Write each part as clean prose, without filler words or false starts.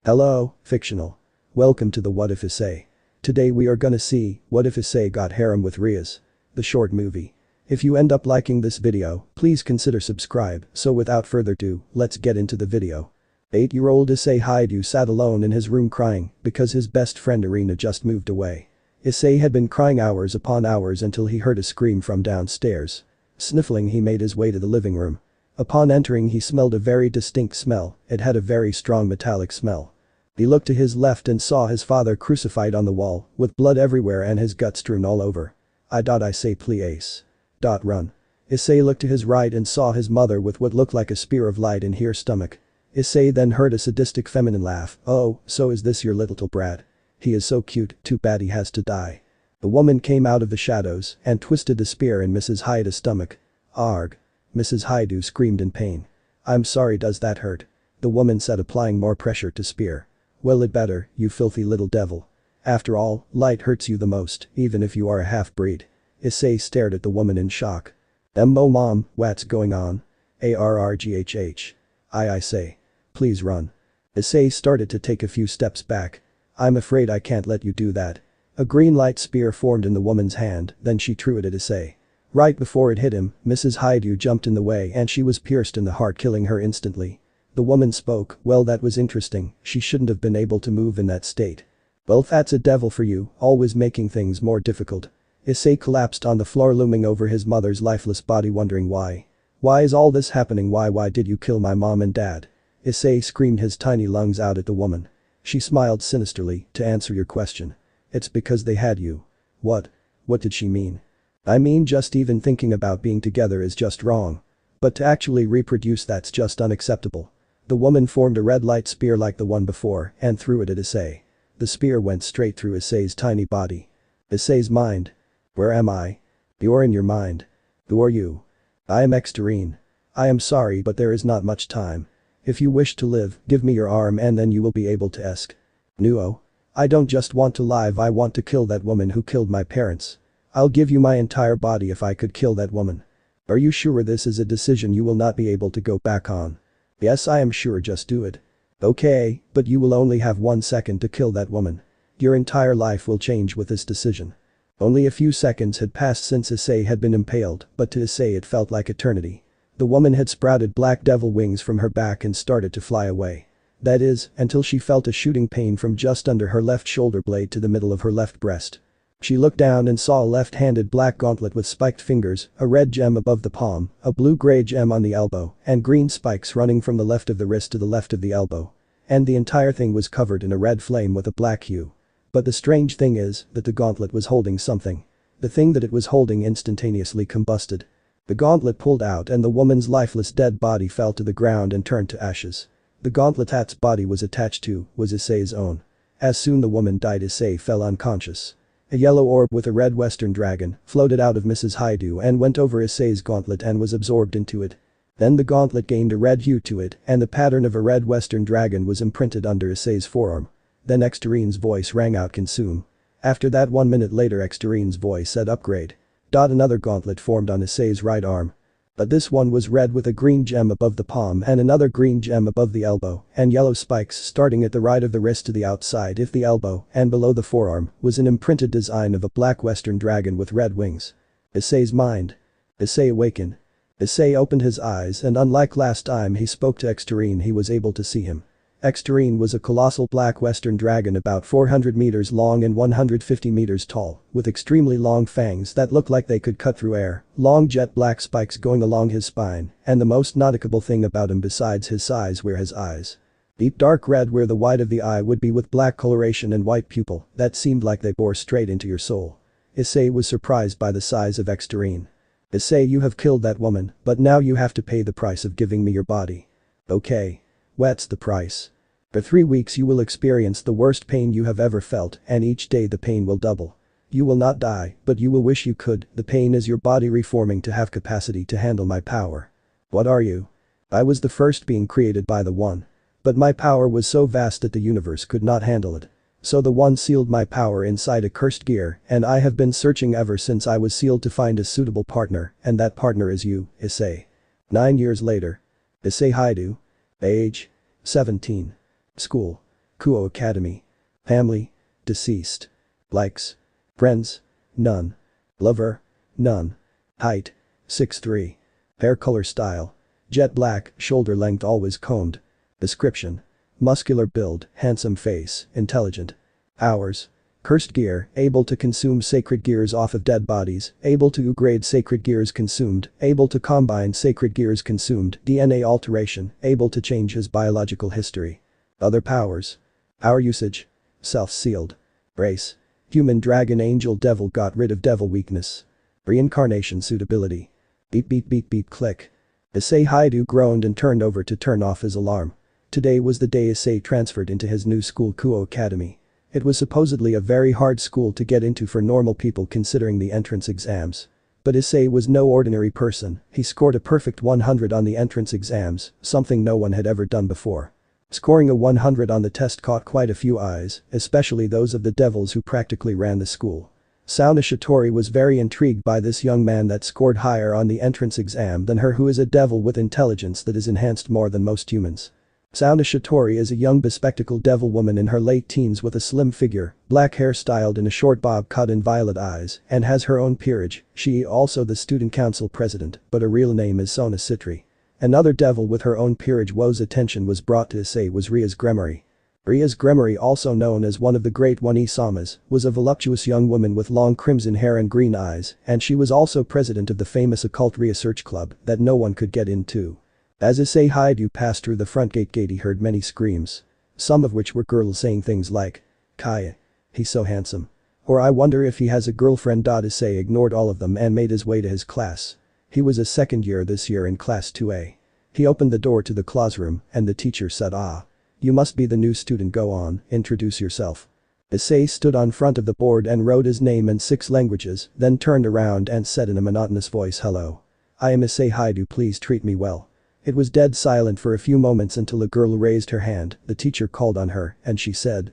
Hello, fictional. Welcome to the What If Issei. Today we are gonna see what if Issei got harem with Rias. The short movie. If you end up liking this video, please consider subscribe, so without further ado, let's get into the video. 8-year-old Issei Hyoudou sat alone in his room crying because his best friend Irina just moved away. Issei had been crying hours upon hours until he heard a scream from downstairs. Sniffling, he made his way to the living room. Upon entering, he smelled a very distinct smell. It had a very strong metallic smell. He looked to his left and saw his father crucified on the wall, with blood everywhere and his gut strewn all over. I say please. Run. Issei looked to his right and saw his mother with what looked like a spear of light in her stomach. Issei then heard a sadistic feminine laugh. "Oh, so is this your little brat? He is so cute, too bad he has to die." The woman came out of the shadows and twisted the spear in Mrs. Hyoudu's stomach. Arg. Mrs. Hyoudou screamed in pain. "I'm sorry, does that hurt?" The woman said, applying more pressure to spear. "Well, it better, you filthy little devil. After all, light hurts you the most, even if you are a half-breed." Issei stared at the woman in shock. Mom, what's going on? Arrghh. I say. Please run." Issei started to take a few steps back. "I'm afraid I can't let you do that." A green light spear formed in the woman's hand, then she threw it at Issei. Right before it hit him, Mrs. Hyoudou jumped in the way and she was pierced in the heart, killing her instantly. The woman spoke. "Well, that was interesting, she shouldn't have been able to move in that state." "Well, that's a devil for you, always making things more difficult." Issei collapsed on the floor, looming over his mother's lifeless body, wondering why. "Why is all this happening? Why did you kill my mom and dad?" Issei screamed his tiny lungs out at the woman. She smiled sinisterly. "To answer your question. It's because they had you." What? What did she mean? "I mean, just even thinking about being together is just wrong. But to actually reproduce, that's just unacceptable." The woman formed a red light spear like the one before and threw it at Issei. The spear went straight through Issei's tiny body. Issei's mind. "Where am I?" "You're in your mind." "Who are you?" "I am Exteren. I am sorry, but there is not much time. If you wish to live, give me your arm and then you will be able to ask." "No. I don't just want to live, I want to kill that woman who killed my parents. I'll give you my entire body if I could kill that woman." "Are you sure this is a decision you will not be able to go back on?" "Yes, I am sure, just do it." "Okay, but you will only have 1 second to kill that woman. Your entire life will change with this decision." Only a few seconds had passed since Issei had been impaled, but to Issei it felt like eternity. The woman had sprouted black devil wings from her back and started to fly away. That is, until she felt a shooting pain from just under her left shoulder blade to the middle of her left breast. She looked down and saw a left-handed black gauntlet with spiked fingers, a red gem above the palm, a blue-gray gem on the elbow, and green spikes running from the left of the wrist to the left of the elbow. And the entire thing was covered in a red flame with a black hue. But the strange thing is that the gauntlet was holding something. The thing that it was holding instantaneously combusted. The gauntlet pulled out and the woman's lifeless dead body fell to the ground and turned to ashes. The gauntlet its body was attached to was Issei's own. As soon the woman died, Issei fell unconscious. A yellow orb with a red western dragon floated out of Mrs. Hyoudou and went over Issei's gauntlet and was absorbed into it. Then the gauntlet gained a red hue to it and the pattern of a red western dragon was imprinted under Issei's forearm. Then Exteren's voice rang out, "Consume." After that, 1 minute later, Exteren's voice said, "Upgrade." Another gauntlet formed on Issei's right arm. But this one was red with a green gem above the palm and another green gem above the elbow and yellow spikes starting at the right of the wrist to the outside of the elbow and below the forearm was an imprinted design of a black western dragon with red wings. Issei's mind. Issei awakened. Issei opened his eyes and unlike last time he spoke to Exteren, he was able to see him. Exteren was a colossal black western dragon about 400 meters long and 150 meters tall, with extremely long fangs that looked like they could cut through air, long jet black spikes going along his spine, and the most noticeable thing about him besides his size were his eyes. Deep dark red where the white of the eye would be with black coloration and white pupil that seemed like they bore straight into your soul. Issei was surprised by the size of Exteren. "Issei, you have killed that woman, but now you have to pay the price of giving me your body." "Okay. What's the price?" "For 3 weeks you will experience the worst pain you have ever felt and each day the pain will double. You will not die, but you will wish you could. The pain is your body reforming to have capacity to handle my power." "What are you?" "I was the first being created by the One. But my power was so vast that the universe could not handle it. So the One sealed my power inside a cursed gear and I have been searching ever since I was sealed to find a suitable partner and that partner is you, Issei." 9 years later. Issei Hyoudou. Age. 17. School. Kuo Academy. Family? Deceased. Likes? Friends? None. Lover? None. Height? 6'3". Hair color style? Jet black, shoulder length always combed. Description: muscular build, handsome face, intelligent. Hours: cursed gear, able to consume sacred gears off of dead bodies, able to upgrade sacred gears consumed, able to combine sacred gears consumed, DNA alteration, able to change his biological history. Other powers. Power usage: self-sealed. Race: human, dragon, angel, devil, got rid of devil weakness. Reincarnation suitability. Beep beep beep beep click. Issei Hyoudou groaned and turned over to turn off his alarm. Today was the day Issei transferred into his new school Kuo Academy. It was supposedly a very hard school to get into for normal people considering the entrance exams. But Issei was no ordinary person, he scored a perfect 100 on the entrance exams, something no one had ever done before. Scoring a 100 on the test caught quite a few eyes, especially those of the devils who practically ran the school. Sauna Shitori was very intrigued by this young man that scored higher on the entrance exam than her, who is a devil with intelligence that is enhanced more than most humans. Sauna Shitori is a young bespectacled devil woman in her late teens with a slim figure, black hair styled in a short bob cut and violet eyes, and has her own peerage. She also the student council president, but her real name is Sona Citri. Another devil with her own peerage whose attention was brought to Issei was Rias Gremory. Rias Gremory, also known as one of the Great One Isamas, was a voluptuous young woman with long crimson hair and green eyes, and she was also president of the famous occult research club that no one could get into. As Issei Hyoudou passed through the front gate, he heard many screams. Some of which were girls saying things like, "Kaya. He's so handsome." Or "I wonder if he has a girlfriend." Issei ignored all of them and made his way to his class. He was a second year this year in class 2A. He opened the door to the classroom and the teacher said, "Ah. You must be the new student, go on, introduce yourself." Issei stood on front of the board and wrote his name in 6 languages, then turned around and said in a monotonous voice, "Hello. I am Issei Hyoudou, please treat me well." It was dead silent for a few moments until a girl raised her hand, the teacher called on her, and she said,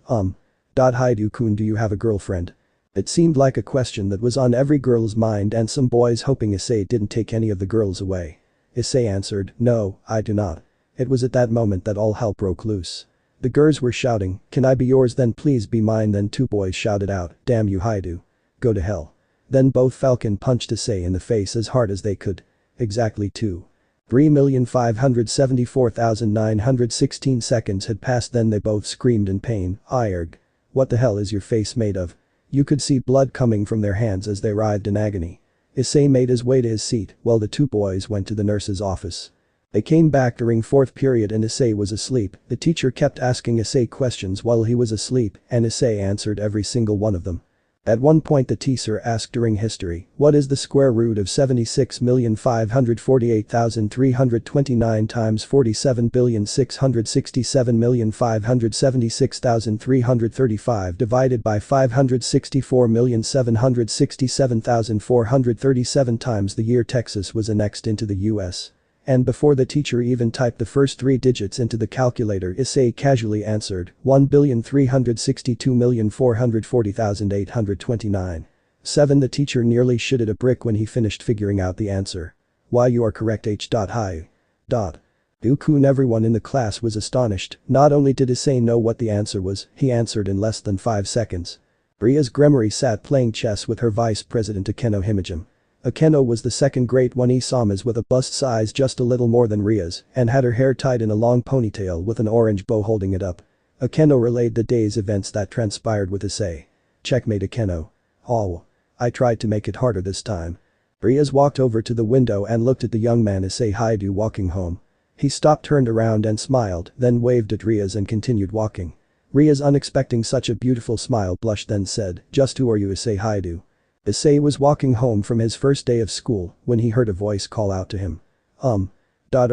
Hyoudou-kun, do you have a girlfriend?" It seemed like a question that was on every girl's mind and some boys hoping Issei didn't take any of the girls away. Issei answered, "No, I do not." It was at that moment that all hell broke loose. The girls were shouting, "Can I be yours? Then please be mine." Then 2 boys shouted out, "Damn you, Hyoudou. Go to hell." Then both Falcon punched Issei in the face as hard as they could. Exactly 3,574,916 seconds had passed, then they both screamed in pain, "Ayerg. What the hell is your face made of?" You could see blood coming from their hands as they writhed in agony. Issei made his way to his seat while the 2 boys went to the nurse's office. They came back during 4th period and Issei was asleep. The teacher kept asking Issei questions while he was asleep and Issei answered every single one of them. At one point the teacher asked during history, "What is the square root of 76,548,329 times 47,667,576,335 divided by 564,767,437 times the year Texas was annexed into the US?" And before the teacher even typed the first 3 digits into the calculator, Issei casually answered, 1,362,440,829. 7. The teacher nearly shitted a brick when he finished figuring out the answer. "Why, you are correct, H.Hi. Ukun." Everyone in the class was astonished. Not only did Issei know what the answer was, he answered in less than 5 seconds. Rias Gremory sat playing chess with her vice president Akeno Himajim. Akeno was the second Great One Isamas with a bust size just a little more than Rias and had her hair tied in a long ponytail with an orange bow holding it up. Akeno relayed the day's events that transpired with Issei. "Checkmate, Akeno. Oh. I tried to make it harder this time." Rias walked over to the window and looked at the young man Issei Hyoudou walking home. He stopped, turned around and smiled, then waved at Rias and continued walking. Rias, unexpecting such a beautiful smile, blushed then said, "Just who are you, Issei Hyoudou?" Issei was walking home from his first day of school when he heard a voice call out to him. Are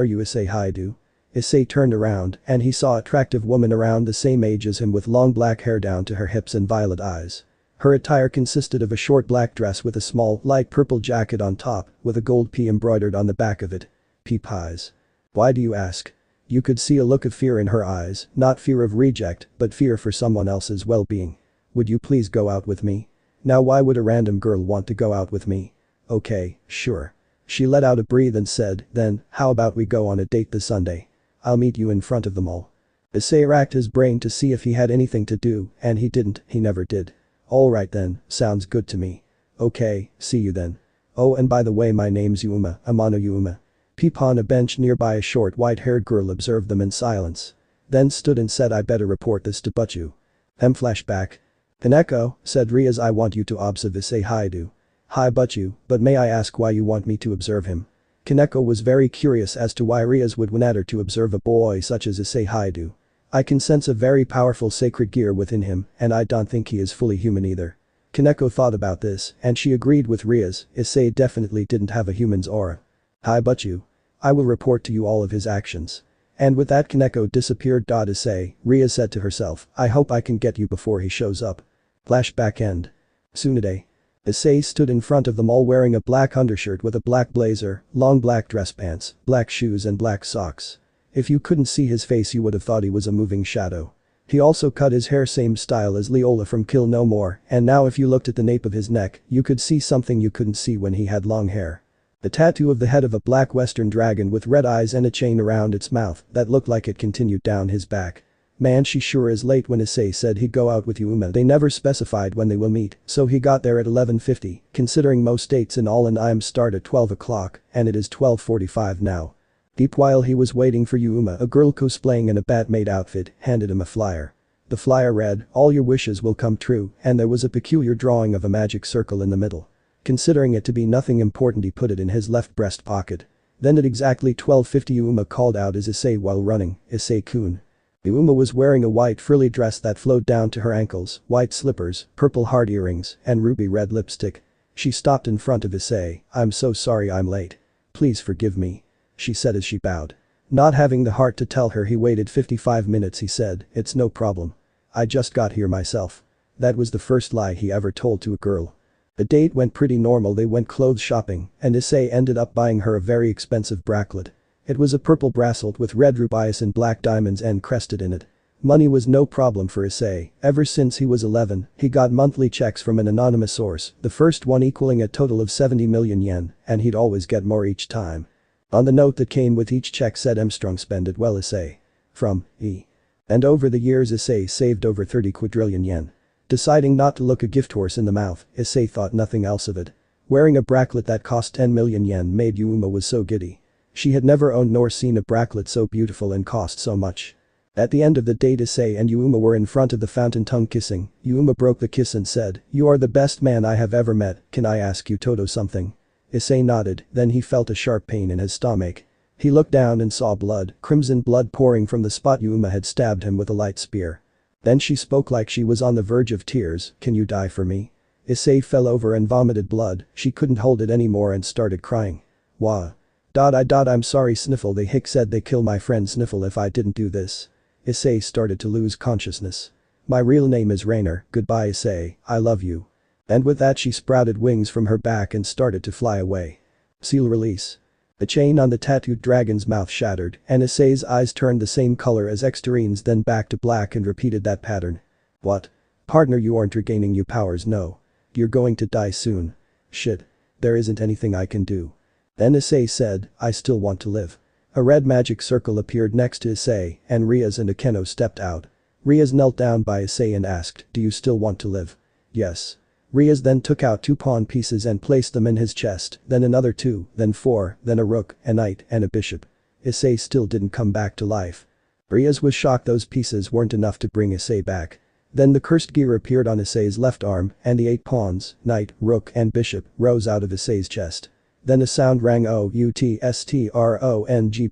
you Issei Hyoudou?" Issei turned around and he saw an attractive woman around the same age as him with long black hair down to her hips and violet eyes. Her attire consisted of a short black dress with a small, light purple jacket on top with a gold P embroidered on the back of it. P pies. "Why do you ask?" You could see a look of fear in her eyes, not fear of reject, but fear for someone else's well-being. "Would you please go out with me?" Now why would a random girl want to go out with me? "Okay, sure." She let out a breath and said, "Then, how about we go on a date this Sunday? I'll meet you in front of the mall." Issei racked his brain to see if he had anything to do, and he didn't, he never did. Alright then, sounds good to me. Okay, see you then. Oh, and by the way, my name's Yuma, Amano Yuma. Peep on a bench nearby, a short white-haired girl observed them in silence. Then stood and said, I better report this to Butchu. Flashback. Kaneko, said Rias, I want you to observe Issei Hyoudou. Hi Butchu, but may I ask why you want me to observe him? Kaneko was very curious as to why Rias would want her to observe a boy such as Issei Hyoudou. I can sense a very powerful sacred gear within him, and I don't think he is fully human either. Kaneko thought about this, and she agreed with Rias, Issei definitely didn't have a human's aura. Hi Butchu. I will report to you all of his actions. And with that Kaneko disappeared. Issei, Rias said to herself, I hope I can get you before he shows up. Flashback end. Tsunade. Issei stood in front of them all wearing a black undershirt with a black blazer, long black dress pants, black shoes and black socks. If you couldn't see his face you would have thought he was a moving shadow. He also cut his hair same style as Leola from Kill No More, and now if you looked at the nape of his neck, you could see something you couldn't see when he had long hair. The tattoo of the head of a black western dragon with red eyes and a chain around its mouth that looked like it continued down his back. Man, she sure is late. When Issei said he'd go out with Yuma, they never specified when they will meet, so he got there at 11:50, considering most dates in all and IM start at 12 o'clock, and it is 12:45 now. Deep while he was waiting for Yuma, a girl cosplaying in a Batmaid outfit handed him a flyer. The flyer read, all your wishes will come true, and there was a peculiar drawing of a magic circle in the middle. Considering it to be nothing important, he put it in his left breast pocket. Then at exactly 12:50 Yuma called out as Issei while running, Issei-kun. Yuma was wearing a white frilly dress that flowed down to her ankles, white slippers, purple heart earrings, and ruby red lipstick. She stopped in front of Issei. I'm so sorry I'm late. Please forgive me. She said as she bowed. Not having the heart to tell her he waited 55 minutes, he said, it's no problem. I just got here myself. That was the first lie he ever told to a girl. The date went pretty normal. They went clothes shopping, and Issei ended up buying her a very expensive bracelet. It was a purple bracelet with red rubies and black diamonds encrusted in it. Money was no problem for Issei. Ever since he was 11, he got monthly checks from an anonymous source, the first one equaling a total of 70 million yen, and he'd always get more each time. On the note that came with each check said Armstrong spend it well Issei. From E. And over the years Issei saved over 30 quadrillion yen. Deciding not to look a gift horse in the mouth, Issei thought nothing else of it. Wearing a bracelet that cost 10 million yen made Yuma was so giddy. She had never owned nor seen a bracelet so beautiful and cost so much. At the end of the date, Issei and Yuma were in front of the fountain tongue kissing. Yuma broke the kiss and said, you are the best man I have ever met, can I ask you Toto something? Issei nodded, then he felt a sharp pain in his stomach. He looked down and saw blood, crimson blood pouring from the spot Yuma had stabbed him with a light spear. Then she spoke like she was on the verge of tears, can you die for me? Issei fell over and vomited blood, she couldn't hold it anymore and started crying. Wah. I'm sorry Sniffle, they said they kill my friend Sniffle if I didn't do this. Issei started to lose consciousness. My real name is Rainer, goodbye Issei, I love you. And with that she sprouted wings from her back and started to fly away. Seal release. The chain on the tattooed dragon's mouth shattered, and Issei's eyes turned the same color as Exteren's, then back to black, and repeated that pattern. What? Partner, you aren't regaining your powers, no. You're going to die soon. Shit. There isn't anything I can do. Then Issei said, I still want to live. A red magic circle appeared next to Issei, and Rias and Akeno stepped out. Rias knelt down by Issei and asked, do you still want to live? Yes. Rias then took out 2 pawn pieces and placed them in his chest, then another 2, then 4, then a rook, a knight, and a bishop. Issei still didn't come back to life. Rias was shocked those pieces weren't enough to bring Issei back. Then the cursed gear appeared on Issei's left arm, and the 8 pawns, knight, rook, and bishop, rose out of Issei's chest. Then a sound rang, OUTSTRONG,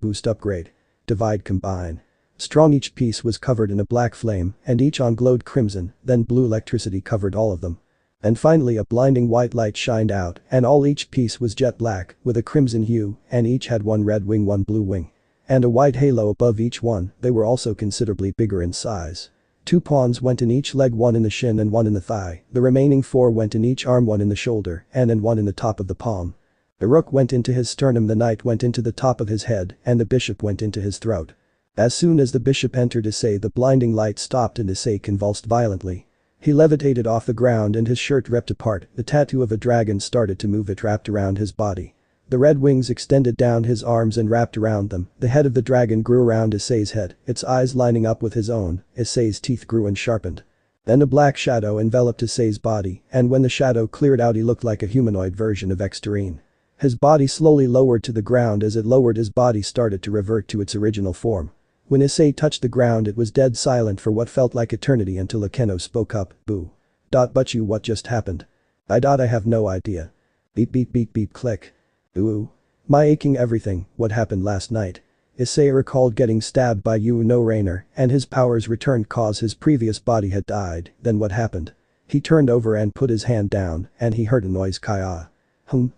boost upgrade. Divide combine. Strong, each piece was covered in a black flame, and each on glowed crimson, then blue electricity covered all of them. And finally a blinding white light shined out, and each piece was jet black, with a crimson hue, and each had 1 red wing, 1 blue wing. And a white halo above each one. They were also considerably bigger in size. 2 pawns went in each leg, 1 in the shin and 1 in the thigh, the remaining 4 went in each arm, 1 in the shoulder, and then 1 in the top of the palm. The rook went into his sternum, the knight went into the top of his head, and the bishop went into his throat. As soon as the bishop entered Issei, the blinding light stopped and Issei convulsed violently. He levitated off the ground and his shirt ripped apart, the tattoo of a dragon started to move, it wrapped around his body. The red wings extended down his arms and wrapped around them. The head of the dragon grew around Issei's head, its eyes lining up with his own. Issei's teeth grew and sharpened. Then a black shadow enveloped Issei's body, and when the shadow cleared out he looked like a humanoid version of Exteren. His body slowly lowered to the ground. As it lowered, his body started to revert to its original form. When Issei touched the ground, it was dead silent for what felt like eternity until Akeno spoke up, "Boo. But you, what just happened?" I have no idea." Beep beep beep beep click. "Ooh. My aching everything, what happened last night?" Issei recalled getting stabbed by no Rainer, and his powers returned cause his previous body had died. Then what happened? He turned over and put his hand down, and he heard a noise. Kaya.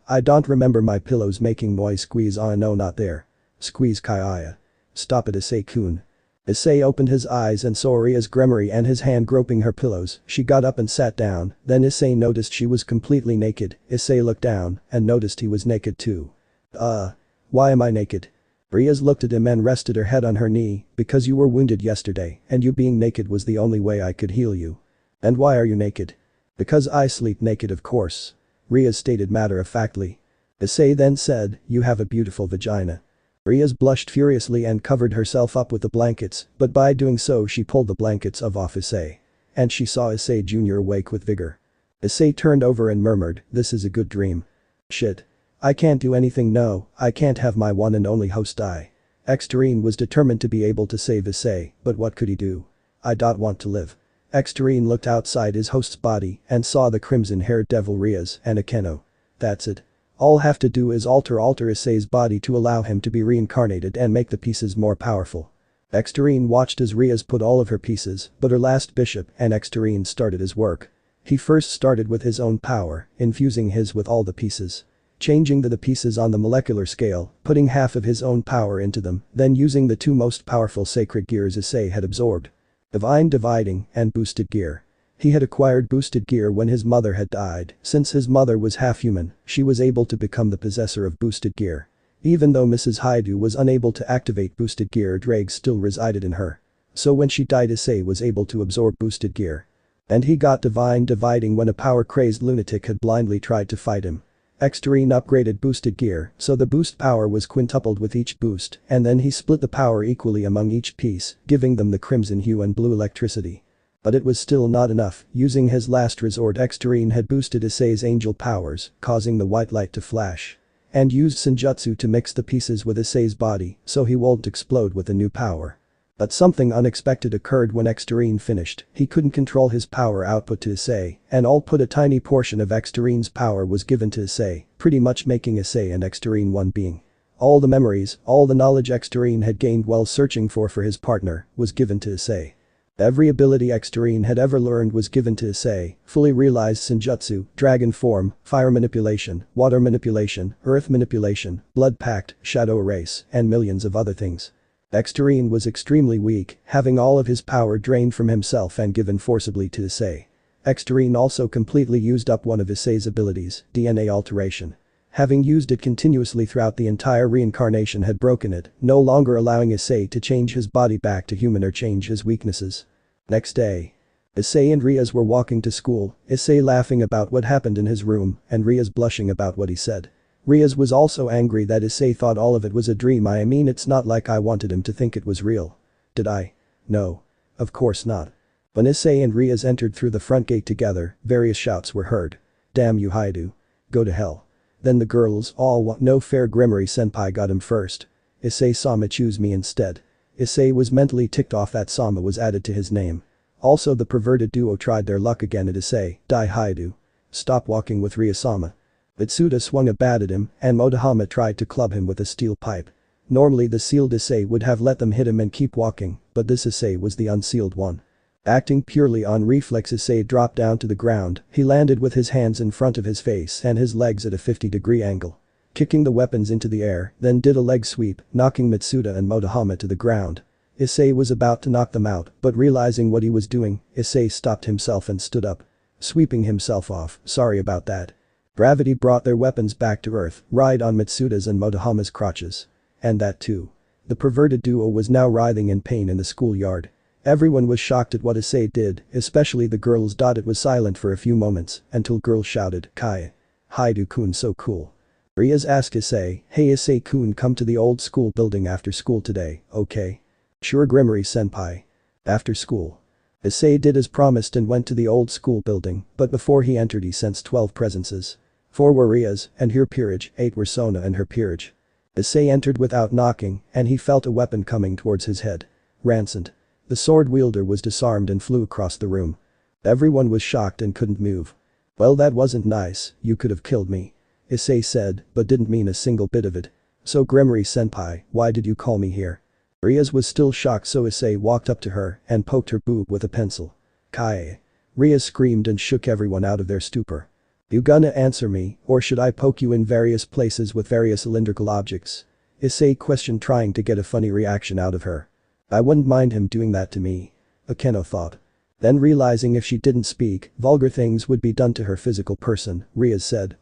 I don't remember my pillows making noise. Squeeze. Oh no, not there. Squeeze. Kaya. Stop it, Issei-kun. Issei opened his eyes and saw Rias' Gremory and his hand groping her pillows. She got up and sat down, then Issei noticed she was completely naked. Issei looked down and noticed he was naked too. Why am I naked? Rias looked at him and rested her head on her knee, "Because you were wounded yesterday, and you being naked was the only way I could heal you." "And why are you naked?" "Because I sleep naked, of course," Rias stated matter-of-factly. Issei then said, "You have a beautiful vagina." Rias blushed furiously and covered herself up with the blankets, but by doing so she pulled the blankets off Issei. And she saw Issei Jr. awake with vigor. Issei turned over and murmured, "This is a good dream." "Shit. I can't do anything. No, I can't have my one and only host die." Exteren was determined to be able to save Issei, but what could he do? "I don't want to live." Exteren looked outside his host's body and saw the crimson-haired devil Rias and Akeno. "That's it. All have to do is alter Issei's body to allow him to be reincarnated and make the pieces more powerful." Exteren watched as Rias put all of her pieces, but her last bishop and Exteren started his work. He first started with his own power, infusing his with all the pieces. Changing the pieces on the molecular scale, putting half of his own power into them, then using the two most powerful sacred gears Issei had absorbed. Divine Dividing and Boosted Gear. He had acquired Boosted Gear when his mother had died. Since his mother was half human, she was able to become the possessor of Boosted Gear. Even though Mrs. Hyoudou was unable to activate Boosted Gear, Drake still resided in her. So when she died, Issei was able to absorb Boosted Gear. And he got Divine Dividing when a power-crazed lunatic had blindly tried to fight him. Exteren upgraded Boosted Gear, so the boost power was quintupled with each boost, and then he split the power equally among each piece, giving them the crimson hue and blue electricity. But it was still not enough. Using his last resort, Exteren had boosted Issei's angel powers, causing the white light to flash. And used Senjutsu to mix the pieces with Issei's body, so he won't explode with the new power. But something unexpected occurred when Exteren finished. He couldn't control his power output to Issei, and all put a tiny portion of Exteren's power was given to Issei, pretty much making Issei and Exteren one being. All the memories, all the knowledge Exteren had gained while searching for his partner, was given to Issei. Every ability Exteren had ever learned was given to Issei, fully realized Senjutsu, dragon form, fire manipulation, water manipulation, earth manipulation, blood pact, shadow erase, and millions of other things. Exteren was extremely weak, having all of his power drained from himself and given forcibly to Issei. Exteren also completely used up one of Issei's abilities, DNA alteration. Having used it continuously throughout the entire reincarnation had broken it, no longer allowing Issei to change his body back to human or change his weaknesses. Next day. Issei and Rias were walking to school, Issei laughing about what happened in his room and Rias blushing about what he said. Rias was also angry that Issei thought all of it was a dream. I mean, it's not like I wanted him to think it was real. Did I? No. Of course not. When Issei and Rias entered through the front gate together, various shouts were heard. "Damn you, Hyoudou. Go to hell." Then the girls all want no fair. Gremory senpai got him first. Issei-sama choose me instead. Issei was mentally ticked off that Sama was added to his name. Also the perverted duo tried their luck again at Issei. "Die Hyoudou. Stop walking with Rias-sama." Mitsuda swung a bat at him and Motohama tried to club him with a steel pipe. Normally the sealed Issei would have let them hit him and keep walking, but this Issei was the unsealed one. Acting purely on reflex, Issei dropped down to the ground. He landed with his hands in front of his face and his legs at a 50-degree angle. Kicking the weapons into the air, then did a leg sweep, knocking Mitsuda and Motohama to the ground. Issei was about to knock them out, but realizing what he was doing, Issei stopped himself and stood up. Sweeping himself off, "Sorry about that." Gravity brought their weapons back to earth, right on Mitsuda's and Motohama's crotches. And that too. The perverted duo was now writhing in pain in the schoolyard. Everyone was shocked at what Issei did, especially the girls. It was silent for a few moments, until girls shouted, "Kai. Hyoudou-kun so cool." Rias asked Issei, hey Issei-kun, come to the old school building after school today, okay? Sure Gremory senpai. After school. Issei did as promised and went to the old school building, but before he entered he sensed 12 presences. 4 were Rias and her peerage, 8 were Sona and her peerage. Issei entered without knocking and he felt a weapon coming towards his head. Rancid. The sword wielder was disarmed and flew across the room. Everyone was shocked and couldn't move. Well, that wasn't nice, you could have killed me. Issei said, but didn't mean a single bit of it. So Gremory senpai, why did you call me here? Rias was still shocked, so Issei walked up to her and poked her boob with a pencil. Kai. Rias screamed and shook everyone out of their stupor. You gonna answer me, or should I poke you in various places with various cylindrical objects? Issei questioned, trying to get a funny reaction out of her. I wouldn't mind him doing that to me. Akeno thought. Then realizing if she didn't speak, vulgar things would be done to her physical person, Rias said,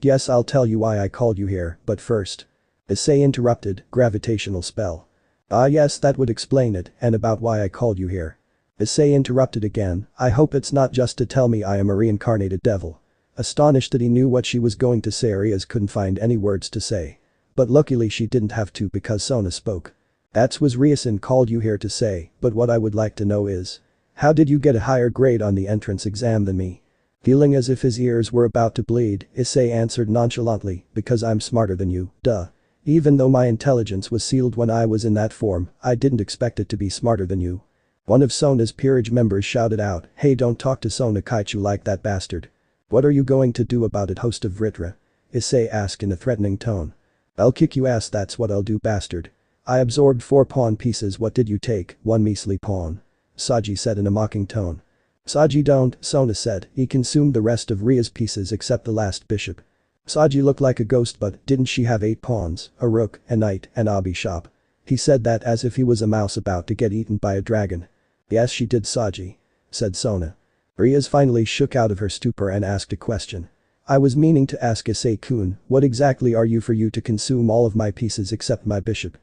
yes, I'll tell you why I called you here, but first. Issei interrupted, gravitational spell. Yes, that would explain it, and about why I called you here. Issei interrupted again, I hope it's not just to tell me I am a reincarnated devil. Astonished that he knew what she was going to say, Rias couldn't find any words to say. But luckily she didn't have to because Sona spoke. That's what Riasin called you here to say, but what I would like to know is. How did you get a higher grade on the entrance exam than me? Feeling as if his ears were about to bleed, Issei answered nonchalantly, because I'm smarter than you, duh. Even though my intelligence was sealed when I was in that form, I didn't expect it to be smarter than you. One of Sona's peerage members shouted out, hey, don't talk to Sona Kaichu like that bastard. What are you going to do about it, host of Vritra? Issei asked in a threatening tone. I'll kick you ass, that's what I'll do, bastard. I absorbed 4 pawn pieces, what did you take, 1 measly pawn? Saji said in a mocking tone. Saji don't, Sona said, he consumed the rest of Ria's pieces except the last bishop. Saji looked like a ghost, but didn't she have 8 pawns, a rook, a knight, and a bishop? He said that as if he was a mouse about to get eaten by a dragon. Yes, she did, Saji. Said Sona. Rias finally shook out of her stupor and asked a question. I was meaning to ask Issei-kun, what exactly are you for you to consume all of my pieces except my bishop?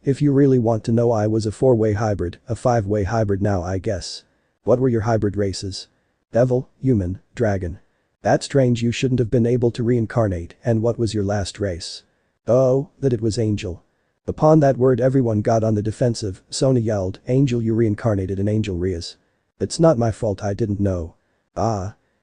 If you really want to know, I was a 4-way hybrid, a 5-way hybrid now I guess. What were your hybrid races? Devil, human, dragon. That's strange, you shouldn't have been able to reincarnate, and what was your last race? Oh, that it was angel. Upon that word everyone got on the defensive, Sona yelled, angel, you reincarnated an angel, Rias. It's not my fault, I didn't know.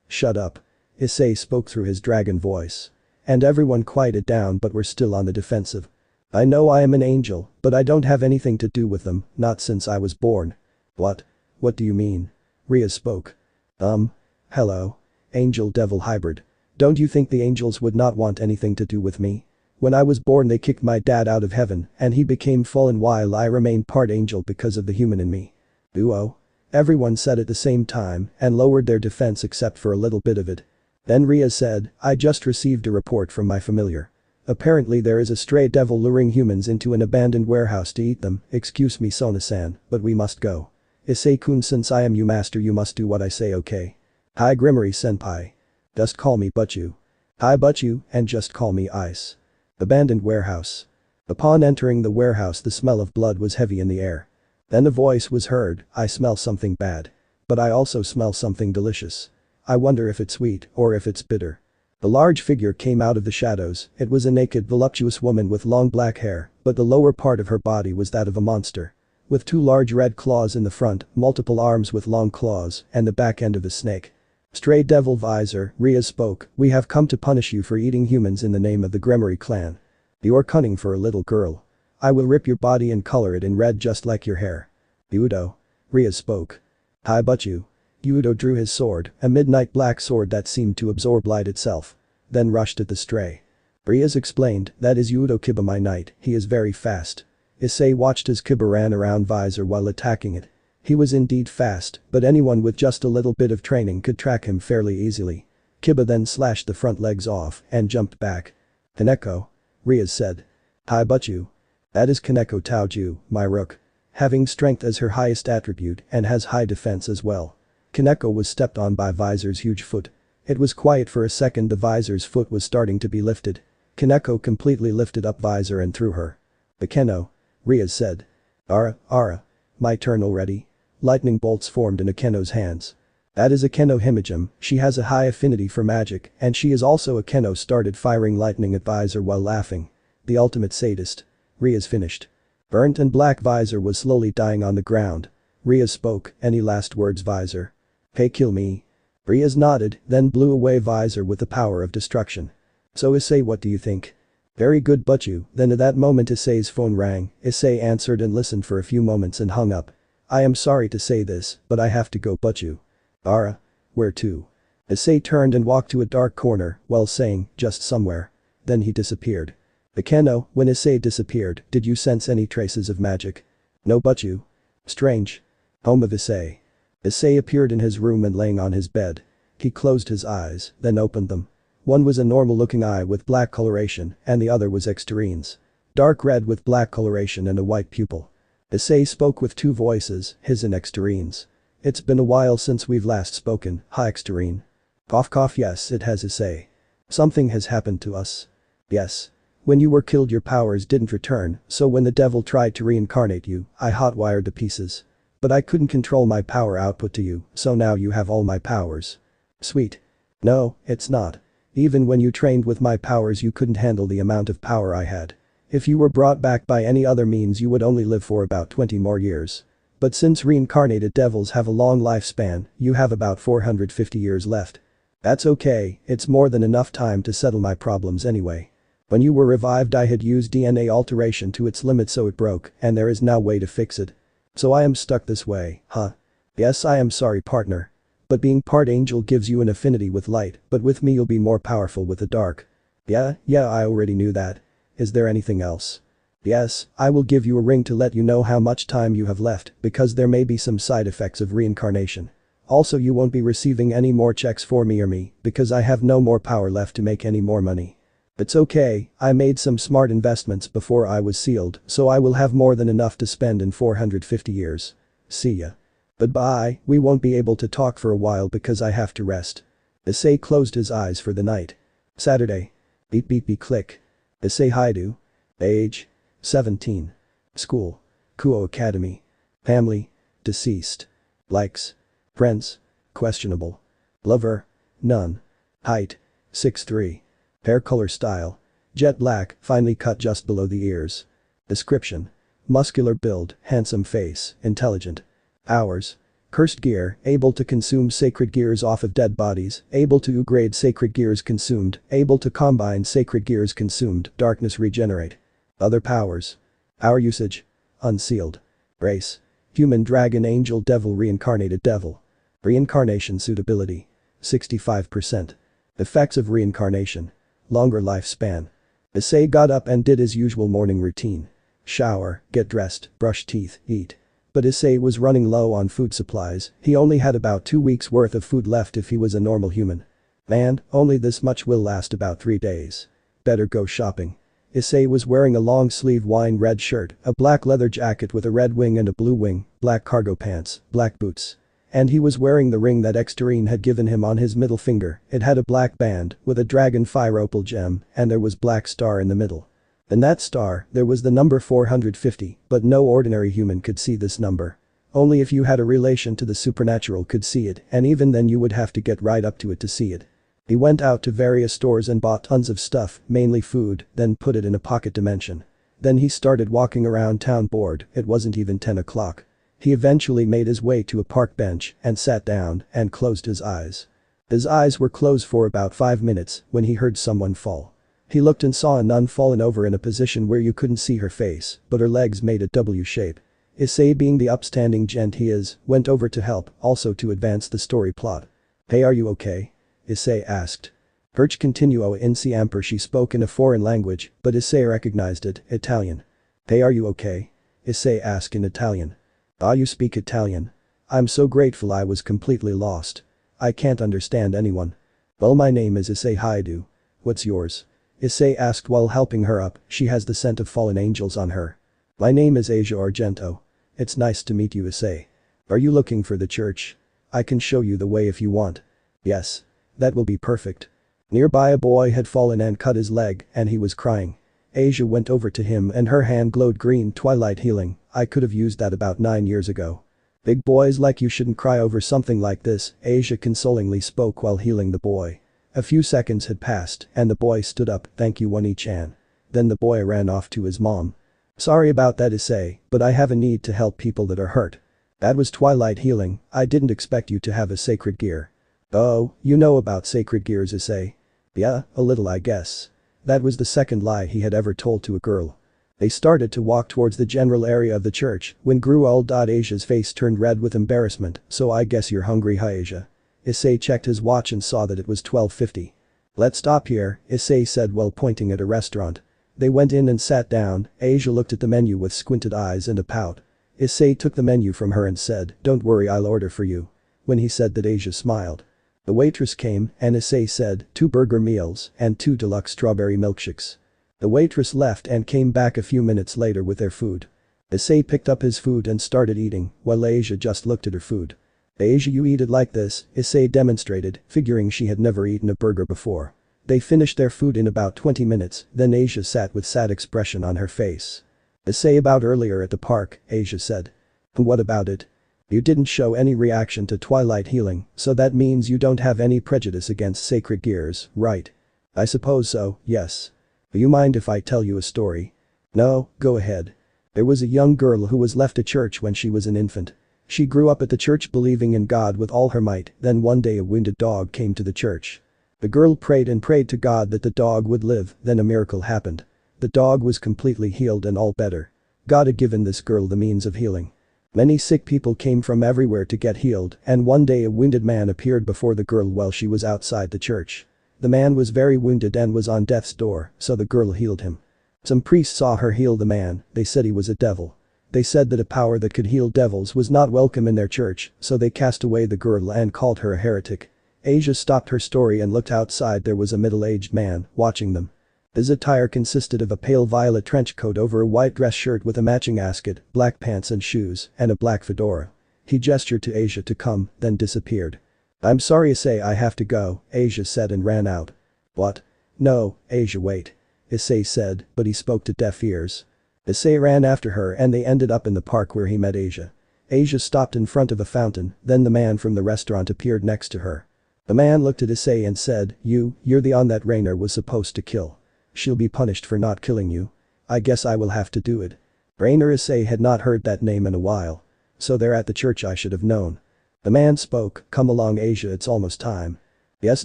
Shut up. Issei spoke through his dragon voice. And everyone quieted down but were still on the defensive. I know I am an angel, but I don't have anything to do with them, not since I was born. What? What do you mean? Rias spoke. Hello. Angel devil hybrid. Don't you think the angels would not want anything to do with me? When I was born they kicked my dad out of heaven and he became fallen while I remained part angel because of the human in me. Duo. Everyone said at the same time and lowered their defense except for a little bit of it. Then Rias said, I just received a report from my familiar. Apparently there is a stray devil luring humans into an abandoned warehouse to eat them, excuse me Sona-san, but we must go. Issei-kun, since I am your master you must do what I say, okay? Hi Gremory senpai. Just call me Butchu. Hi Butchu, and just call me Ice. Abandoned warehouse. Upon entering the warehouse the smell of blood was heavy in the air. Then a voice was heard, I smell something bad. But I also smell something delicious. I wonder if it's sweet or if it's bitter. A large figure came out of the shadows, it was a naked voluptuous woman with long black hair, but the lower part of her body was that of a monster. With 2 large red claws in the front, multiple arms with long claws, and the back end of a snake. Stray devil visor, Rias spoke, we have come to punish you for eating humans in the name of the Gremory clan. You're cunning for a little girl. I will rip your body and color it in red just like your hair. Hyoudou. Rias spoke. Hi Butchu. Hyoudou drew his sword, a midnight black sword that seemed to absorb light itself. Then rushed at the stray. Rias explained, that is Hyoudou Kiba, my knight, he is very fast. Issei watched as Kiba ran around visor while attacking it. He was indeed fast, but anyone with just a little bit of training could track him fairly easily. Kiba then slashed the front legs off and jumped back. Kaneko. Rias said. Hi Butchu. That is Kaneko Taoju, my rook. Having strength as her highest attribute and has high defense as well. Kaneko was stepped on by Visor's huge foot. It was quiet for a second, the Visor's foot was starting to be lifted. Kaneko completely lifted up Visor and threw her. Akeno. Rias said. Ara. My turn already? Lightning bolts formed in Akeno's hands. That is a Keno Himajim, she has a high affinity for magic and she is also a Keno started firing lightning at Visor while laughing. The ultimate sadist. Rias finished. Burnt and black Visor was slowly dying on the ground. Rias spoke, any last words Visor? Hey, kill me. Rias nodded, then blew away Visor with the power of destruction. So Issei, what do you think? Very good, but you. Then at that moment Issei's phone rang. Issei answered and listened for a few moments and hung up. I am sorry to say this, but I have to go, but you. Ara? Where to? Issei turned and walked to a dark corner while saying, just somewhere. Then he disappeared. The Keno, when Issei disappeared, did you sense any traces of magic? No, but you. Strange. Home of Issei. Issei appeared in his room and laying on his bed. He closed his eyes, then opened them. One was a normal-looking eye with black coloration and the other was Exteren's. Dark red with black coloration and a white pupil. Issei spoke with two voices, his and Exteren's. It's been a while since we've last spoken, hi Exteren. Cough cough, yes it has Issei. Something has happened to us. Yes. When you were killed your powers didn't return, so when the devil tried to reincarnate you, I hotwired to pieces. But I couldn't control my power output to you, so now you have all my powers. Sweet. No, it's not. Even when you trained with my powers you couldn't handle the amount of power I had. If you were brought back by any other means you would only live for about 20 more years. But since reincarnated devils have a long lifespan, you have about 450 years left. That's okay, it's more than enough time to settle my problems anyway. When you were revived I had used DNA alteration to its limit so it broke, and there is no way to fix it. So I am stuck this way, huh? Yes, I am sorry partner. But being part angel gives you an affinity with light, but with me you'll be more powerful with the dark. Yeah, I already knew that. Is there anything else? Yes, I will give you a ring to let you know how much time you have left, because there may be some side effects of reincarnation. Also you won't be receiving any more checks for me, because I have no more power left to make any more money. It's okay, I made some smart investments before I was sealed, so I will have more than enough to spend in 450 years. See ya. But bye, we won't be able to talk for a while because I have to rest. Issei closed his eyes for the night. Saturday. Beep beep beep click. Issei Hyoudou. Age. 17. School. Kuo Academy. Family. Deceased. Likes. Friends. Questionable. Lover. None. Height. 6'3". Hair color style. Jet black, finely cut just below the ears. Description. Muscular build, handsome face, intelligent. Hours. Cursed gear, able to consume sacred gears off of dead bodies, able to upgrade sacred gears consumed, able to combine sacred gears consumed, darkness regenerate. Other powers. Hour usage. Unsealed. Race. Human dragon angel devil reincarnated devil. Reincarnation suitability. 65%. Effects of reincarnation. Longer lifespan. Issei got up and did his usual morning routine. Shower, get dressed, brush teeth, eat. But Issei was running low on food supplies, he only had about 2 weeks worth of food left if he was a normal human. Man, only this much will last about 3 days. Better go shopping. Issei was wearing a long-sleeve wine red shirt, a black leather jacket with a red wing and a blue wing, black cargo pants, black boots. And he was wearing the ring that Exteren had given him on his middle finger, it had a black band with a dragon fire opal gem and there was black star in the middle. In that star, there was the number 450, but no ordinary human could see this number. Only if you had a relation to the supernatural could see it and even then you would have to get right up to it to see it. He went out to various stores and bought tons of stuff, mainly food, then put it in a pocket dimension. Then he started walking around town bored, it wasn't even 10 o'clock. He eventually made his way to a park bench and sat down and closed his eyes. His eyes were closed for about 5 minutes when he heard someone fall. He looked and saw a nun fallen over in a position where you couldn't see her face, but her legs made a W shape. Issei, being the upstanding gent he is, went over to help, also to advance the story plot. Hey, are you okay? Issei asked. Perch continuo in siempre, she spoke in a foreign language, but Issei recognized it, Italian. Hey, are you okay? Issei asked in Italian. Ah, you speak Italian? I'm so grateful, I was completely lost. I can't understand anyone. Well, my name is Issei Hyoudou. What's yours? Issei asked while helping her up, she has the scent of fallen angels on her. My name is Asia Argento. It's nice to meet you, Isay. Are you looking for the church? I can show you the way if you want. Yes. That will be perfect. Nearby a boy had fallen and cut his leg and he was crying. Asia went over to him and her hand glowed green twilight healing, I could have used that about 9 years ago. Big boys like you shouldn't cry over something like this, Isay consolingly spoke while healing the boy. A few seconds had passed and the boy stood up, thank you Oni-chan. Then the boy ran off to his mom. Sorry about that Issei, but I have a need to help people that are hurt. That was twilight healing, I didn't expect you to have a sacred gear. Oh, you know about sacred gears Issei? Yeah, a little I guess. That was the second lie he had ever told to a girl. They started to walk towards the general area of the church when Asia's face turned red with embarrassment, so I guess you're hungry Asia. Issei checked his watch and saw that it was 12:50. Let's stop here, Issei said while pointing at a restaurant. They went in and sat down, Asia looked at the menu with squinted eyes and a pout. Issei took the menu from her and said, don't worry I'll order for you. When he said that Asia smiled. The waitress came and Issei said, 2 burger meals and 2 deluxe strawberry milkshakes. The waitress left and came back a few minutes later with their food. Issei picked up his food and started eating, while Asia just looked at her food. Asia you eat it like this, Issei demonstrated, figuring she had never eaten a burger before. They finished their food in about 20 minutes, then Asia sat with sad expression on her face. Issei about earlier at the park, Asia said. What about it? You didn't show any reaction to twilight healing, so that means you don't have any prejudice against sacred gears, right? I suppose so, yes. Do you mind if I tell you a story? No, go ahead. There was a young girl who was left a church when she was an infant. She grew up at the church believing in God with all her might, then one day a wounded dog came to the church. The girl prayed and prayed to God that the dog would live, then a miracle happened. The dog was completely healed and all better. God had given this girl the means of healing. Many sick people came from everywhere to get healed, and one day a wounded man appeared before the girl while she was outside the church. The man was very wounded and was on death's door, so the girl healed him. Some priests saw her heal the man, they said he was a devil. They said that a power that could heal devils was not welcome in their church, so they cast away the girl and called her a heretic. Asia stopped her story and looked outside. There was a middle-aged man watching them. His attire consisted of a pale violet trench coat over a white dress shirt with a matching ascot, black pants and shoes, and a black fedora. He gestured to Asia to come, then disappeared. I'm sorry Issei I have to go, Asia said and ran out. What? No, Asia wait. Issei said, but he spoke to deaf ears. Issei ran after her and they ended up in the park where he met Asia. Asia stopped in front of a fountain, then the man from the restaurant appeared next to her. The man looked at Issei and said, you're the one that Rainer was supposed to kill. She'll be punished for not killing you. I guess I will have to do it. Rainer Issei had not heard that name in a while. So they're at the church I should have known. The man spoke, come along Asia it's almost time. Yes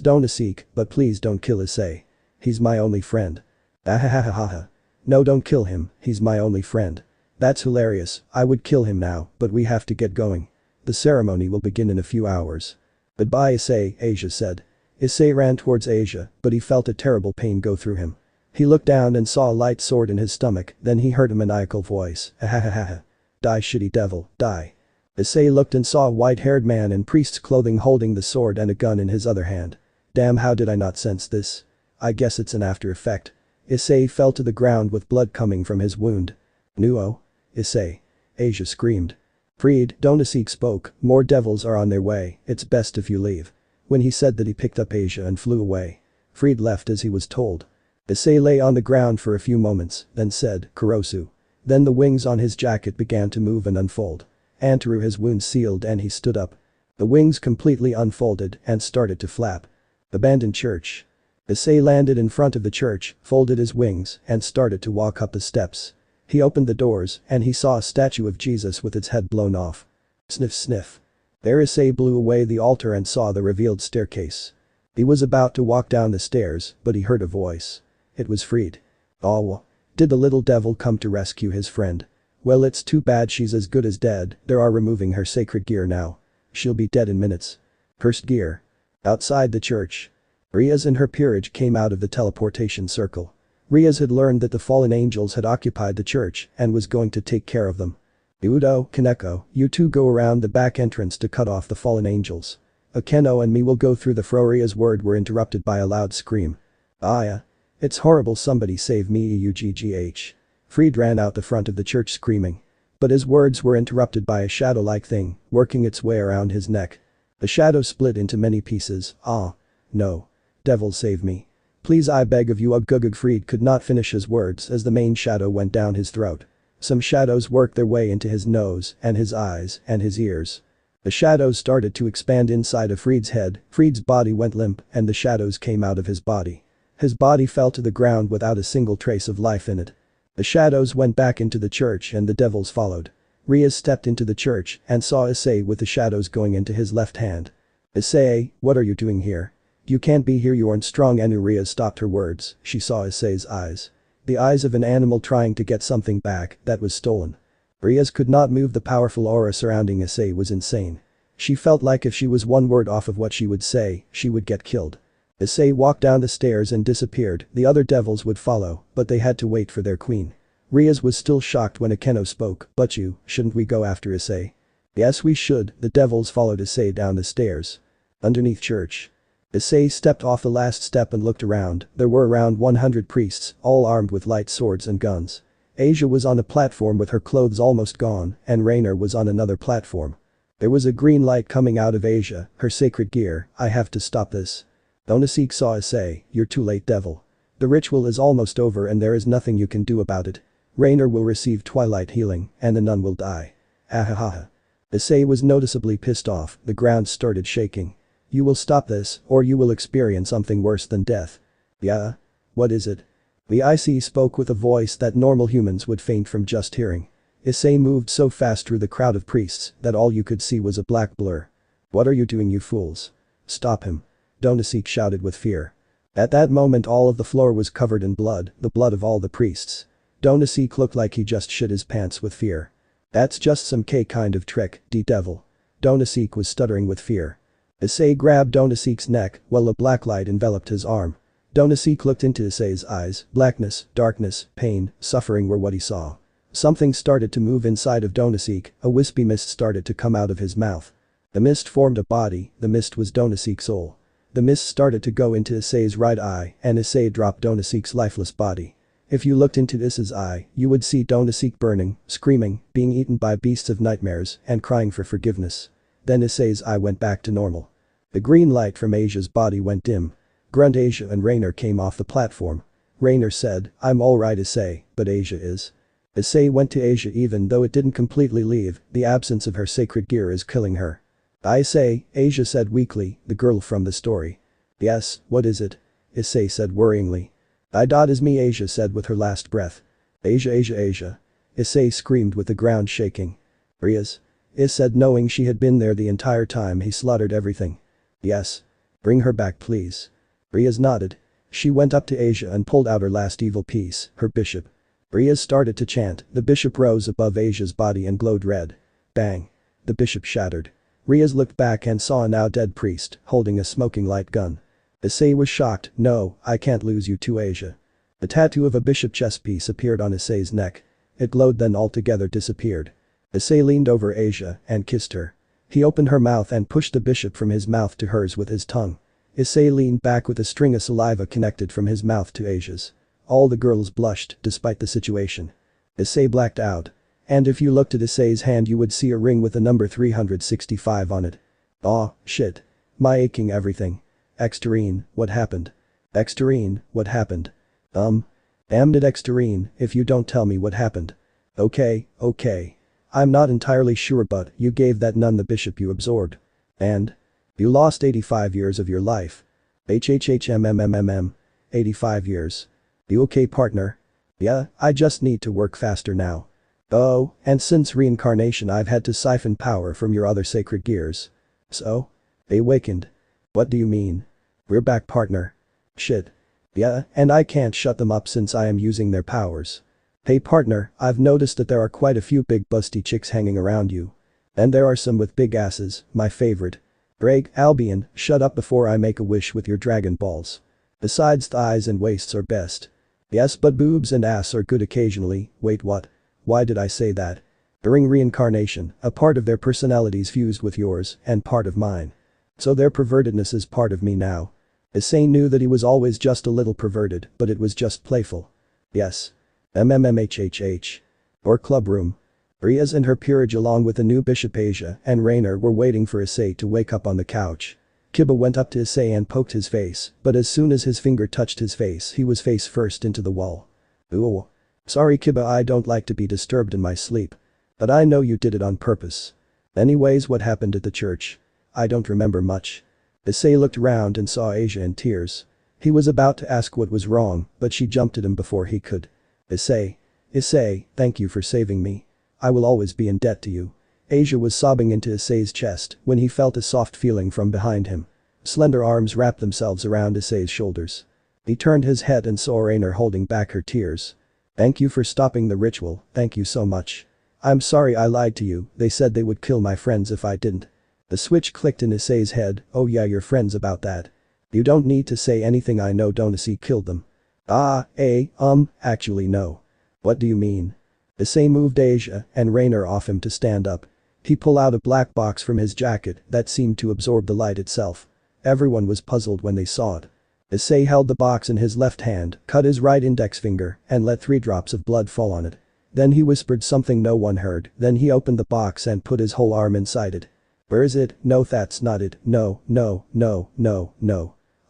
don't seek, but please don't kill Issei. He's my only friend. Ahahahaha. No don't kill him, he's my only friend. That's hilarious, I would kill him now, but we have to get going. The ceremony will begin in a few hours. Goodbye Issei, Asia said. Issei ran towards Asia, but he felt a terrible pain go through him. He looked down and saw a light sword in his stomach, then he heard a maniacal voice, ahahaha. Die shitty devil, die. Issei looked and saw a white-haired man in priest's clothing holding the sword and a gun in his other hand. Damn how did I not sense this? I guess it's an after effect. Issei fell to the ground with blood coming from his wound. Nuo? Issei. Asia screamed. Freed, Donasik spoke, more devils are on their way, it's best if you leave. When he said that he picked up Asia and flew away. Freed left as he was told. Issei lay on the ground for a few moments, then said, Kurosu. Then the wings on his jacket began to move and unfold. Antaru his wound sealed and he stood up. The wings completely unfolded and started to flap. Abandoned church. Issei landed in front of the church, folded his wings, and started to walk up the steps. He opened the doors and he saw a statue of Jesus with its head blown off. Sniff sniff. There Issei blew away the altar and saw the revealed staircase. He was about to walk down the stairs, but he heard a voice. It was Freed. Oh. Did the little devil come to rescue his friend? Well it's too bad she's as good as dead, they are removing her sacred gear now. She'll be dead in minutes. Cursed gear. Outside the church. Rias and her peerage came out of the teleportation circle. Rias had learned that the fallen angels had occupied the church and was going to take care of them. Hyoudou, Kaneko, you two go around the back entrance to cut off the fallen angels. Akeno and me will go through the Rias' word were interrupted by a loud scream. Aya. It's horrible somebody save me euggh. Freed ran out the front of the church screaming. But his words were interrupted by a shadow-like thing, working its way around his neck. The shadow split into many pieces. Ah. No. Devil save me. Please I beg of you Freed could not finish his words as the main shadow went down his throat. Some shadows worked their way into his nose and his eyes and his ears. The shadows started to expand inside of Fried's head, Fried's body went limp and the shadows came out of his body. His body fell to the ground without a single trace of life in it. The shadows went back into the church and the devils followed. Rias stepped into the church and saw Issei with the shadows going into his left hand. Issei, what are you doing here? You can't be here, you aren't strong. Rias stopped her words, she saw Issei's eyes. The eyes of an animal trying to get something back that was stolen. Rias could not move, the powerful aura surrounding Issei was insane. She felt like if she was one word off of what she would say, she would get killed. Issei walked down the stairs and disappeared, the other devils would follow, but they had to wait for their queen. Rias was still shocked when Akeno spoke, but shouldn't we go after Issei? Yes we should, the devils followed Issei down the stairs. Underneath church. Issei stepped off the last step and looked around, there were around 100 priests, all armed with light swords and guns. Asia was on a platform with her clothes almost gone, and Rainer was on another platform. There was a green light coming out of Asia, her sacred gear, I have to stop this. Donosik saw Issei, you're too late devil. The ritual is almost over and there is nothing you can do about it. Rainer will receive twilight healing, and the nun will die. Ahahaha. Issei was noticeably pissed off, the ground started shaking. You will stop this, or you will experience something worse than death. Yeah? What is it? The Isay spoke with a voice that normal humans would faint from just hearing. Issei moved so fast through the crowd of priests that all you could see was a black blur. What are you doing, you fools? Stop him. Donosik shouted with fear. At that moment all of the floor was covered in blood, the blood of all the priests. Donosik looked like he just shit his pants with fear. That's just some K kind of trick, devil. Donosik was stuttering with fear. Issei grabbed Donosik's neck while a black light enveloped his arm. Donosik looked into Issei's eyes, blackness, darkness, pain, suffering were what he saw. Something started to move inside of Donosik, a wispy mist started to come out of his mouth. The mist formed a body, the mist was Donosik's soul. The mist started to go into Issei's right eye and Issei dropped Donosik's lifeless body. If you looked into Issei's eye, you would see Donosik burning, screaming, being eaten by beasts of nightmares and crying for forgiveness. Then Issei's eye went back to normal. The green light from Asia's body went dim. Grunt Asia and Rainer came off the platform. Rainer said, I'm alright Issei, but Asia is. Issei went to Asia even though it didn't completely leave, the absence of her sacred gear is killing her. Isay, Asia said weakly, the girl from the story. Yes, what is it? Issei said worryingly. Is me, Asia said with her last breath. Asia. Issei screamed with the ground shaking. Rias? Is said knowing she had been there the entire time he slaughtered everything. Yes. Bring her back please. Rias nodded. She went up to Asia and pulled out her last evil piece, her bishop. Rias started to chant, the bishop rose above Asia's body and glowed red. Bang. The bishop shattered. Rias looked back and saw a now dead priest, holding a smoking light gun. Issei was shocked, no, I can't lose you to Asia. The tattoo of a bishop chess piece appeared on Issei's neck. It glowed then altogether disappeared. Issei leaned over Asia and kissed her. He opened her mouth and pushed the bishop from his mouth to hers with his tongue. Issei leaned back with a string of saliva connected from his mouth to Asia's. All the girls blushed despite the situation. Issei blacked out. And if you looked at Issei's hand you would see a ring with the number 365 on it. Aw, shit. My aching everything. Exteren, what happened? Exteren, what happened? Damned it Exteren, if you don't tell me what happened. Okay. I'm not entirely sure but you gave that nun the bishop you absorbed. And? You lost 85 years of your life. HHHMMMMM. 85 years. You okay partner? Yeah, I just need to work faster now. Oh, and since reincarnation I've had to siphon power from your other sacred gears. So? They awakened. What do you mean? We're back partner. Shit. Yeah, and I can't shut them up since I am using their powers. Hey partner, I've noticed that there are quite a few big busty chicks hanging around you. And there are some with big asses, my favorite. Greg, Albion, shut up before I make a wish with your dragon balls. Besides thighs and waists are best. Yes but boobs and ass are good occasionally, wait what? Why did I say that? During reincarnation, a part of their personalities fused with yours and part of mine. So their pervertedness is part of me now. Issei knew that he was always just a little perverted, but it was just playful. Yes. MMMHHH. Or club room. Rias and her peerage along with the new Bishop Asia and Rainer were waiting for Issei to wake up on the couch. Kiba went up to Issei and poked his face, but as soon as his finger touched his face he was face first into the wall. Ooh. Sorry Kiba, I don't like to be disturbed in my sleep. But I know you did it on purpose. Anyways, what happened at the church? I don't remember much. Issei looked around and saw Asia in tears. He was about to ask what was wrong, but she jumped at him before he could. Issei. Issei, thank you for saving me. I will always be in debt to you. Asia was sobbing into Issei's chest when he felt a soft feeling from behind him. Slender arms wrapped themselves around Issei's shoulders. He turned his head and saw Rainer holding back her tears. Thank you for stopping the ritual, thank you so much. I'm sorry I lied to you, they said they would kill my friends if I didn't. The switch clicked in Issei's head, oh yeah, your friends about that. You don't need to say anything, I know Issei killed them. Actually no. What do you mean? Issei moved Asia and Rainer off him to stand up. He pulled out a black box from his jacket that seemed to absorb the light itself. Everyone was puzzled when they saw it. Issei held the box in his left hand, cut his right index finger, and let 3 drops of blood fall on it. Then he whispered something no one heard, then he opened the box and put his whole arm inside it. Where is it? No, that's not it, no.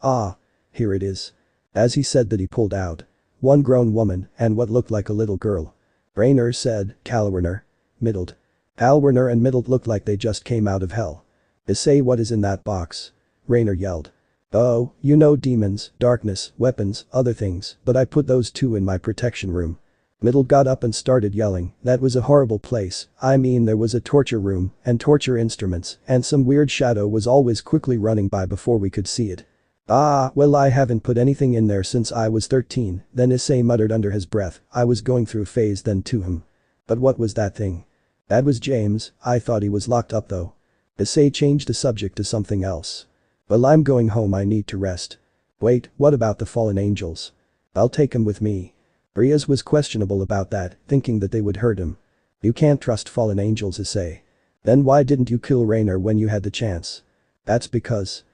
Ah. Here it is. As he said that, he pulled out one grown woman and what looked like a little girl. Rainer said, Kalwerner. Middled. Kalwerner and Middled looked like they just came out of hell. Issei, what is in that box? Rainer yelled. Oh, you know, demons, darkness, weapons, other things, but I put those 2 in my protection room. Middle got up and started yelling, that was a horrible place, I mean there was a torture room, and torture instruments, and some weird shadow was always quickly running by before we could see it. Ah, well, I haven't put anything in there since I was 13, then Issei muttered under his breath, I was going through a phase then to him. But what was that thing? That was James, I thought he was locked up though. Issei changed the subject to something else. Well, I'm going home, I need to rest. Wait, what about the fallen angels? I'll take him with me. Rias was questionable about that, thinking that they would hurt him. You can't trust fallen angels, Issei. Then why didn't you kill Rainer when you had the chance? That's because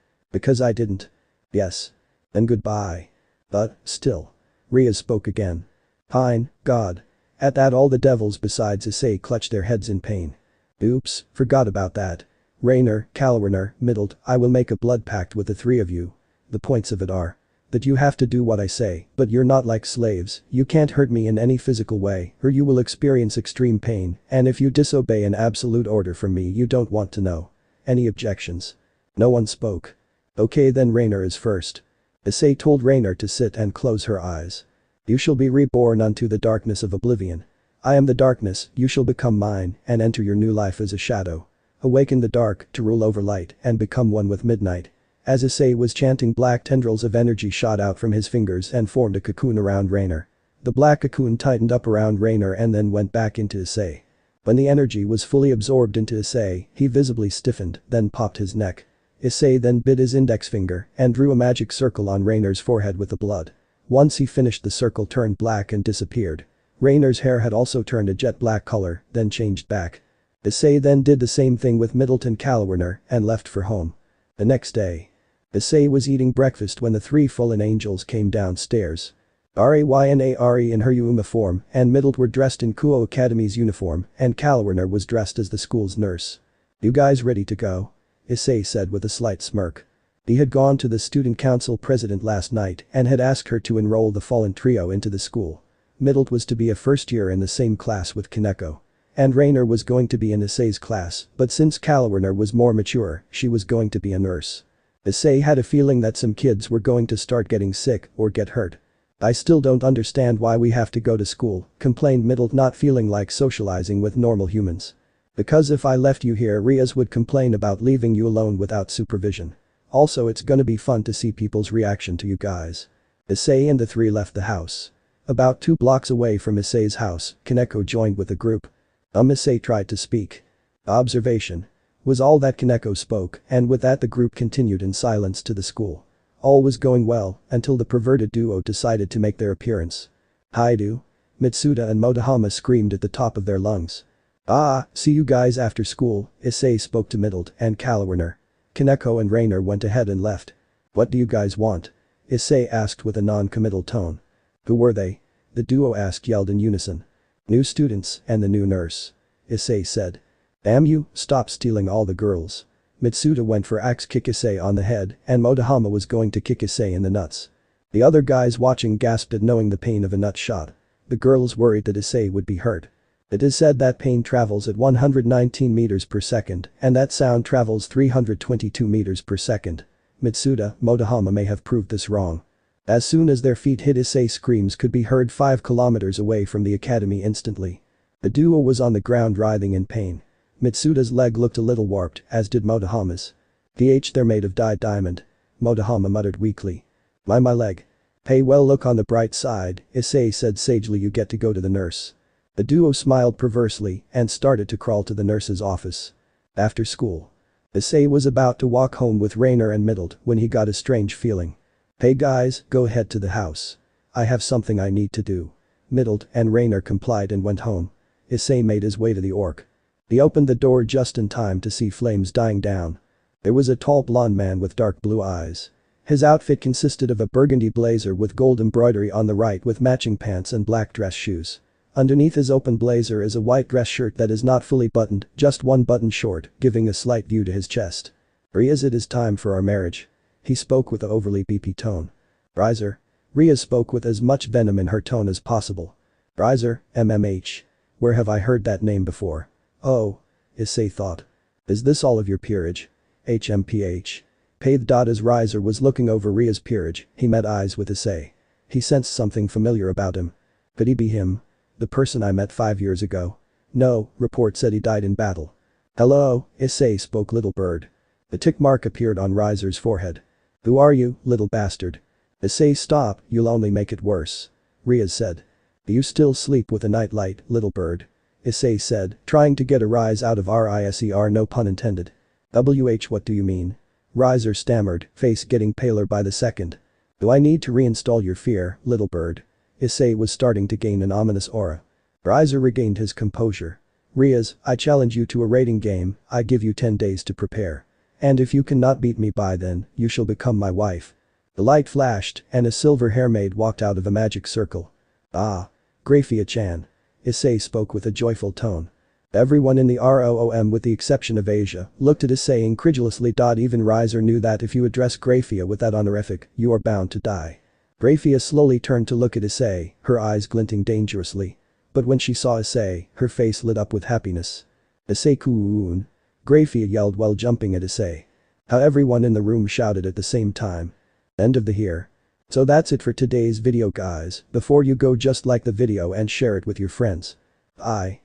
I didn't. Yes. Then goodbye. But, still. Rias spoke again. Fine, God. At that all the devils besides Issei clutched their heads in pain. Oops, forgot about that. Rainer, Kalwerner, Middled, I will make a blood pact with the 3 of you. The points of it are that you have to do what I say, but you're not like slaves, you can't hurt me in any physical way, or you will experience extreme pain, and if you disobey an absolute order from me you don't want to know. Any objections? No one spoke. Okay, then Rainer is first. Issei told Rainer to sit and close her eyes. You shall be reborn unto the darkness of oblivion. I am the darkness, you shall become mine, and enter your new life as a shadow. Awaken the dark to rule over light and become one with midnight. As Issei was chanting, black tendrils of energy shot out from his fingers and formed a cocoon around Rainer. The black cocoon tightened up around Rainer and then went back into Issei. When the energy was fully absorbed into Issei, he visibly stiffened, then popped his neck. Issei then bit his index finger and drew a magic circle on Rainer's forehead with the blood. Once he finished, the circle turned black and disappeared. Rainer's hair had also turned a jet black color, then changed back. Issei then did the same thing with Middleton Kalwerner and left for home. The next day. Issei was eating breakfast when the 3 fallen angels came downstairs. Reincarnated in her uniform and Middleton were dressed in Kuo Academy's uniform and Kalwerner was dressed as the school's nurse. You guys ready to go? Issei said with a slight smirk. He had gone to the student council president last night and had asked her to enroll the fallen trio into the school. Middleton was to be a first year in the same class with Kaneko. And Rainer was going to be in Issei's class, but since Kalwerner was more mature, she was going to be a nurse. Issei had a feeling that some kids were going to start getting sick or get hurt. I still don't understand why we have to go to school, complained Middleton, not feeling like socializing with normal humans. Because if I left you here, Rias would complain about leaving you alone without supervision. Also, it's gonna be fun to see people's reaction to you guys. Issei and the 3 left the house. About 2 blocks away from Issei's house, Kaneko joined with the group. Issei tried to speak. Observation. Was all that Kaneko spoke, and with that the group continued in silence to the school. All was going well, until the perverted duo decided to make their appearance. Hyoudou. Mitsuda and Motohama screamed at the top of their lungs. See you guys after school, Issei spoke to Middleton and Kalwerner. Kaneko and Rainer went ahead and left. What do you guys want? Issei asked with a non-committal tone. Who were they? The duo yelled in unison. New students and the new nurse. Issei said. Damn you, stop stealing all the girls. Mitsuda went for axe kick Issei on the head and Motohama was going to kick Issei in the nuts. The other guys watching gasped at knowing the pain of a nut shot. The girls worried that Issei would be hurt. It is said that pain travels at 119 meters per second and that sound travels 322 meters per second. Mitsuda, Motohama may have proved this wrong. As soon as their feet hit, Issei screams could be heard 5 kilometers away from the academy instantly. The duo was on the ground writhing in pain. Mitsuda's leg looked a little warped, as did Motohama's. They're made of dyed diamond. Motohama muttered weakly. My leg. Hey, well, look on the bright side, Issei said sagely, you get to go to the nurse. The duo smiled perversely and started to crawl to the nurse's office. After school. Issei was about to walk home with Rainer and Middled when he got a strange feeling. Hey guys, go ahead to the house. I have something I need to do. Middled and Rainer complied and went home. Issei made his way to the orc. He opened the door just in time to see flames dying down. There was a tall blonde man with dark blue eyes. His outfit consisted of a burgundy blazer with gold embroidery on the right with matching pants and black dress shoes. Underneath his open blazer is a white dress shirt that is not fully buttoned, just one button short, giving a slight view to his chest. Rias, it is time for our marriage. He spoke with an overly beepy tone. Riser. Rias spoke with as much venom in her tone as possible. Riser, MMH. Where have I heard that name before? Oh. Issei thought. Is this all of your peerage? HMPH. Paid. As Riser was looking over Ria's peerage, he met eyes with Issei. He sensed something familiar about him. Could he be him? The person I met 5 years ago? No, report said he died in battle. Hello, Issei spoke, little bird. A tick mark appeared on Riser's forehead. Who are you, little bastard? Issei, stop, you'll only make it worse. Rias said. Do you still sleep with a nightlight, little bird? Issei said, trying to get a rise out of Riser, no pun intended. What do you mean? Riser stammered, face getting paler by the second. Do I need to reinstall your fear, little bird? Issei was starting to gain an ominous aura. Riser regained his composure. Rias, I challenge you to a rating game, I give you 10 days to prepare. And if you cannot beat me by then, you shall become my wife. The light flashed, and a silver hair maid walked out of a magic circle. Ah. Grafia-chan. Issei spoke with a joyful tone. Everyone in the ROOM with the exception of Asia looked at Issei incredulously. Even Riser knew that if you address Grafia with that honorific, you are bound to die. Grafia slowly turned to look at Issei, her eyes glinting dangerously. But when she saw Issei, her face lit up with happiness. Issei-kun. Grafia yelled while jumping at Issei. How everyone in the room shouted at the same time. End of the here. So that's it for today's video guys. Before you go, just like the video and share it with your friends. Bye.